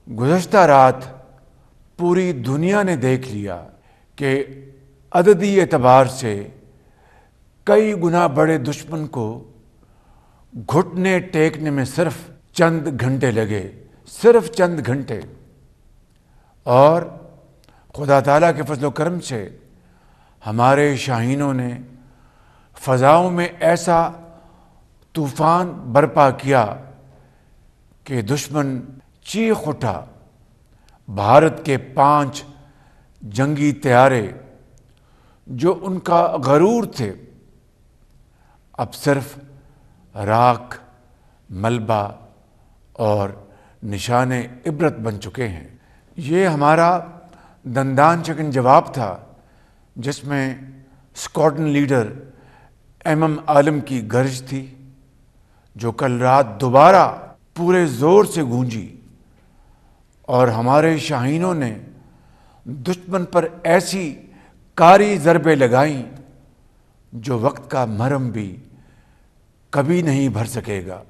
گزشتہ رات پوری دنیا نے دیکھ لیا کہ عددی اعتبار سے کئی گنا بڑے دشمن کو گھٹنے ٹیکنے میں صرف چند گھنٹے لگے، صرف چند گھنٹے، اور خدا تعالیٰ کے فضل و کرم سے ہمارے شاہینوں نے فضاؤں میں ایسا طوفان برپا کیا کہ دشمن چیخ اٹھا۔ بھارت کے 5 جنگی طیارے جو ان کا غرور تھے، اب صرف راکھ، ملبہ اور نشان عبرت بن چکے ہیں۔ یہ ہمارا دندان چکن جواب تھا، جس میں اسکواڈرن لیڈر عالم کی گرج تھی، جو کل رات دوبارہ پورے زور سے گونجی، اور ہمارے شاہینوں نے دشمن پر ایسی کاری ضربیں لگائیں جو وقت کا مرہم بھی کبھی نہیں بھر سکے گا۔